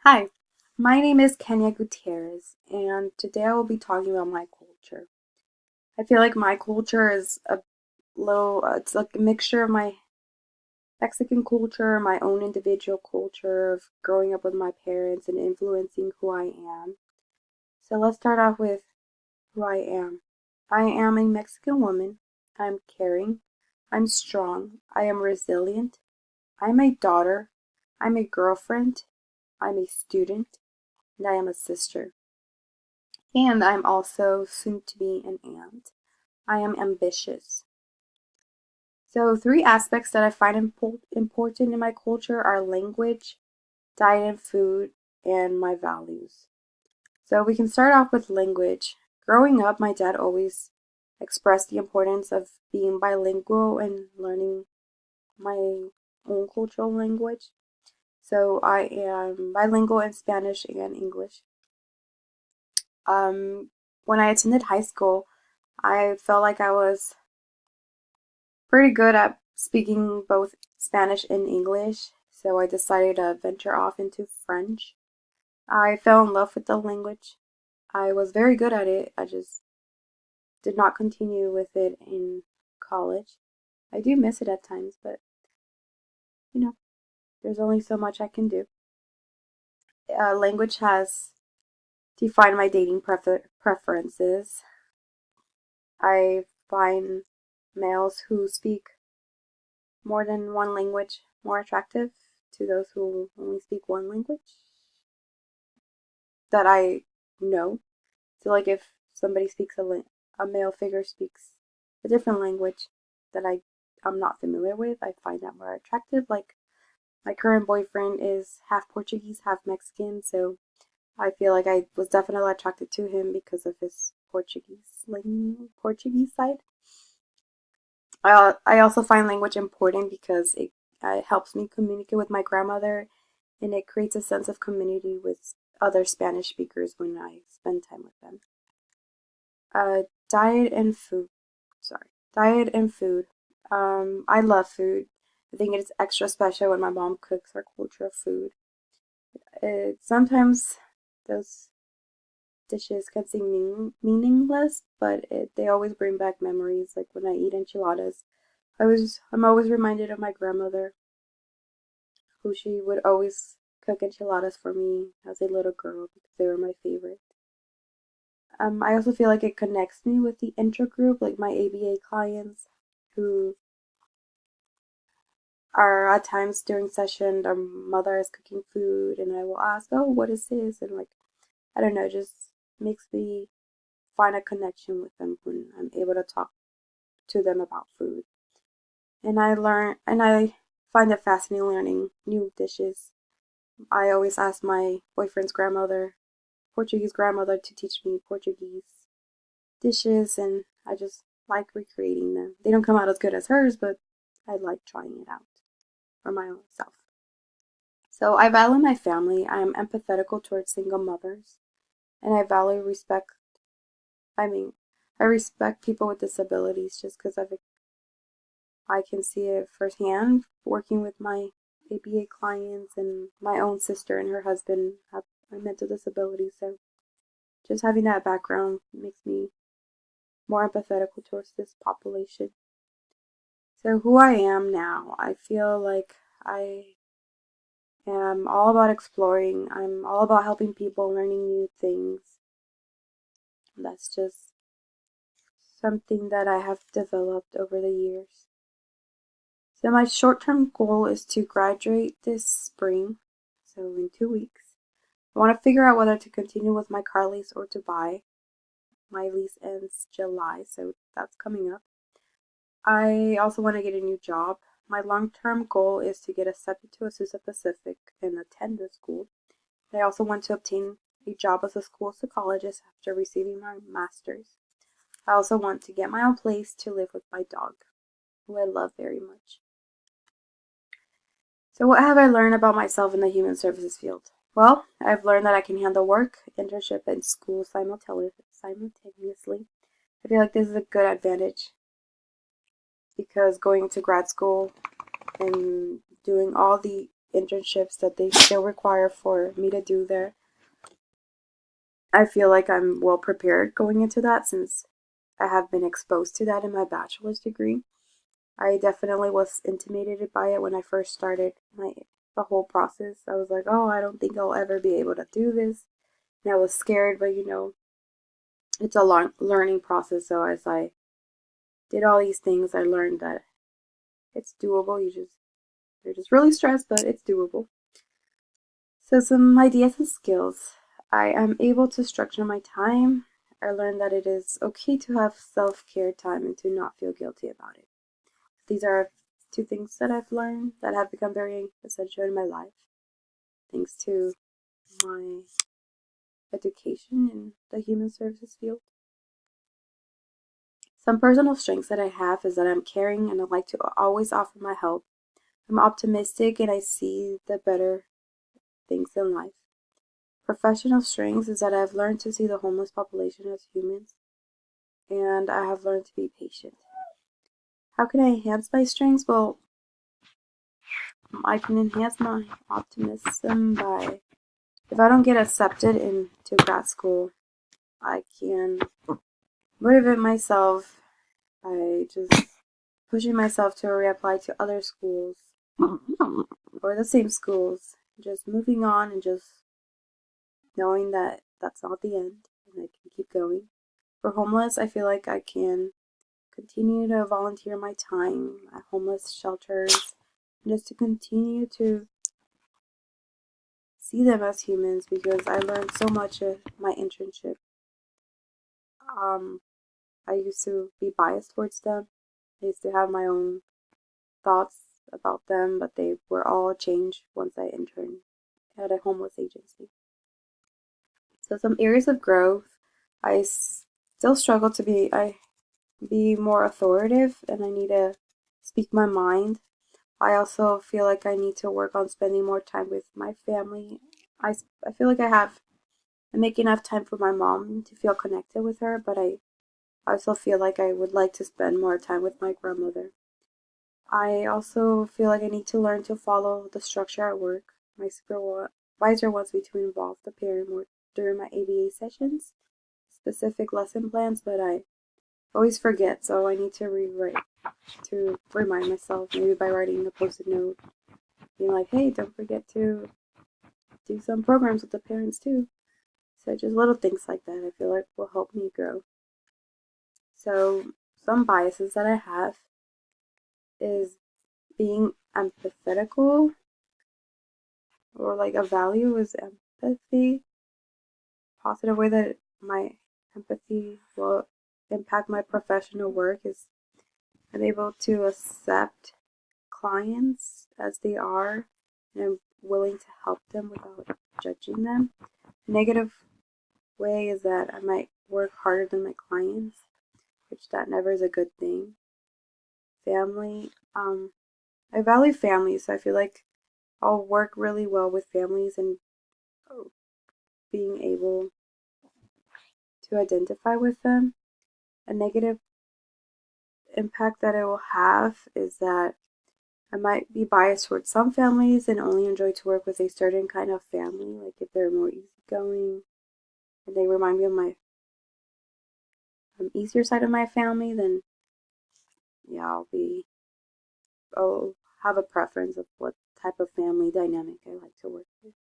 Hi, my name is Kenya Gutierrez, and today I will be talking about my culture. I feel like my culture is a it's like a mixture of my Mexican culture, my own individual culture of growing up with my parents and influencing who I am. So let's start off with who I am. I am a Mexican woman. I'm caring. I'm strong. I am resilient. I'm a daughter. I'm a girlfriend. I'm a student. And I am a sister. And I'm also soon to be an aunt. I am ambitious. So, three aspects that I find important in my culture are language, diet and food, and my values. So, we can start off with language. Growing up, my dad always expressed the importance of being bilingual and learning my own cultural language. So, I am bilingual in Spanish and English. Um, when I attended high school, I felt like I was pretty good at speaking both Spanish and English, so I decided to venture off into French. I fell in love with the language. I was very good at it. I just did not continue with it in college. I do miss it at times, but you know, there's only so much I can do. Language has defined my dating preferences. I find males who speak more than one language more attractive to those who only speak one language that I know. So, like, if somebody speaks a male figure speaks a different language that I'm not familiar with, I find that more attractive. Like, my current boyfriend is half Portuguese, half Mexican, so I feel like I was definitely attracted to him because of his Portuguese side. I also find language important because it helps me communicate with my grandmother and it creates a sense of community with other Spanish speakers when I spend time with them. Diet and food. Sorry, diet and food. I love food. I think it's extra special when my mom cooks our culture of food. Sometimes those dishes can seem meaningless, but they always bring back memories. Like when I eat enchiladas, I'm always reminded of my grandmother, who she would always cook enchiladas for me as a little girl because they were my favorite. I also feel like it connects me with the intro group, like my ABA clients who are at times during session, their mother is cooking food, and I will ask, "Oh, what is this?" And like, I don't know, just makes me find a connection with them when I'm able to talk to them about food. And I find it fascinating learning new dishes. I always ask my boyfriend's Portuguese grandmother, to teach me Portuguese dishes, and I just like recreating them. They don't come out as good as hers, but I like trying it out for my own self. So I value my family. I am empathetical towards single mothers, and I value respect. I mean, I respect people with disabilities just because I can see it firsthand working with my ABA clients, and my own sister and her husband have a mental disability. So just having that background makes me more empathetical towards this population. So who I am now, I feel like I am all about exploring. I'm all about helping people, learning new things. That's just something that I have developed over the years. So my short-term goal is to graduate this spring, so in 2 weeks. I want to figure out whether to continue with my car lease or to buy. My lease ends July, so that's coming up. I also want to get a new job. My long-term goal is to get accepted to Azusa Pacific and attend the school. I also want to obtain a job as a school psychologist after receiving my master's. I also want to get my own place to live with my dog, who I love very much. So, what have I learned about myself in the human services field? Well, I've learned that I can handle work, internship, and school simultaneously. I feel like this is a good advantage because going to grad school and doing all the internships that they still require for me to do there. I feel like I'm well prepared going into that since I have been exposed to that in my bachelor's degree. I definitely was intimidated by it when I first started the whole process. I was like, oh, I don't think I'll ever be able to do this. And I was scared, but it's a long learning process. So as I did all these things, I learned that it's doable. You're just really stressed, but it's doable. So some ideas and skills. I am able to structure my time. I learned that it is okay to have self-care time and to not feel guilty about it. These are two things that I've learned that have become very essential in my life, thanks to my education in the human services field. Some personal strengths that I have is that I'm caring and I like to always offer my help. I'm optimistic and I see the better things in life. Professional strengths is that I've learned to see the homeless population as humans and I have learned to be patient. How can I enhance my strengths? Well, I can enhance my optimism by, if I don't get accepted into grad school, I can motivate myself by just pushing myself to reapply to other schools or the same schools, just moving on and just knowing that that's not the end and I can keep going. For homeless, I feel like I can continue to volunteer my time at homeless shelters just to continue to see them as humans because I learned so much at my internship. Um, I used to be biased towards them. I used to have my own thoughts about them, but they were all changed once I interned at a homeless agency. So some areas of growth, I still struggle to be more authoritative, and I need to speak my mind. I also feel like I need to work on spending more time with my family. I feel like I make enough time for my mom to feel connected with her, but I also feel like I would like to spend more time with my grandmother. I also feel like I need to learn to follow the structure at work. My supervisor wants me to involve the parent more during my ABA sessions, specific lesson plans, but I always forget, so I need to rewrite to remind myself, maybe by writing a post-it note, being like, hey, don't forget to do some programs with the parents too. So just little things like that I feel like will help me grow. So some biases that I have is being empathetical, or like a value is empathy. Positive way that my empathy will impact my professional work is I'm able to accept clients as they are and I'm willing to help them without judging them. Negative way is that I might work harder than my clients, which that never is a good thing. Family, I value families, so I feel like I'll work really well with families and being able to identify with them. A negative impact that it will have is that I might be biased towards some families and only enjoy to work with a certain kind of family, like if they're more easygoing and they remind me of my easier side of my family, then yeah, I'll have a preference of what type of family dynamic I like to work with.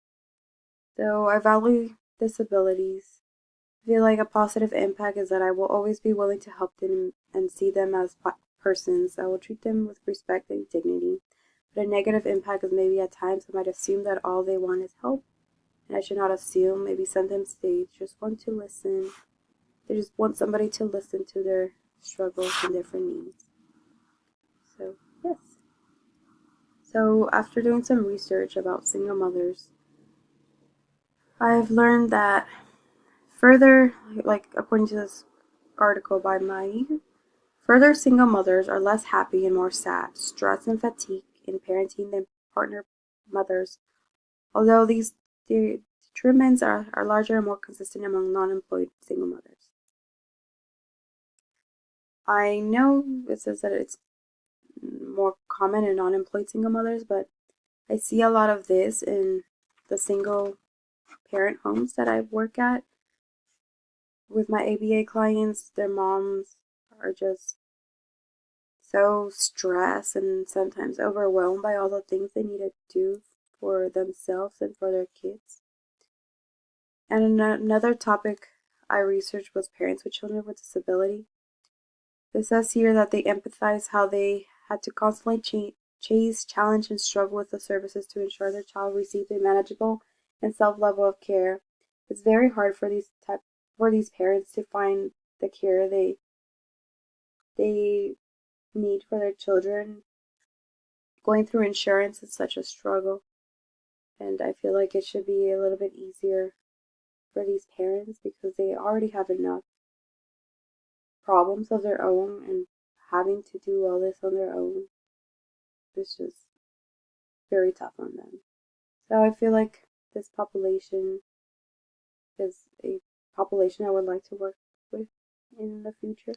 So I value disabilities. I feel like a positive impact is that I will always be willing to help them and see them as persons. I will treat them with respect and dignity. But a negative impact is maybe at times I might assume that all they want is help. And I should not assume. Maybe sometimes they just want to listen. They just want somebody to listen to their struggles and different needs. So, yes. So, after doing some research about single mothers, I've learned that further, like according to this article by Mai, further single mothers are less happy and more sad, stressed and fatigue in parenting than partner mothers, although these detriments are larger and more consistent among non-employed single mothers. I know it says that it's more common in non-employed single mothers, but I see a lot of this in the single parent homes that I work at. With my ABA clients, their moms are just so stressed and sometimes overwhelmed by all the things they need to do for themselves and for their kids. And another topic I researched was parents with children with disability. It says here that they empathize how they had to constantly chase, challenge, and struggle with the services to ensure their child received a manageable and safe level of care. It's very hard for these parents to find the care they need for their children. Going through insurance is such a struggle, and I feel like it should be a little bit easier for these parents because they already have enough problems of their own, and having to do all this on their own is just very tough on them. So I feel like this population is a population I would like to work with in the future,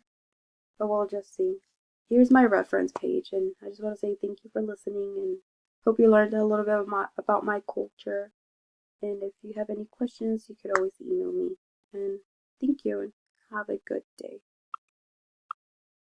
but we'll just see. Here's my reference page, and I just want to say thank you for listening and hope you learned a little bit about my culture. And if you have any questions, you could always email me. And thank you, and have a good day.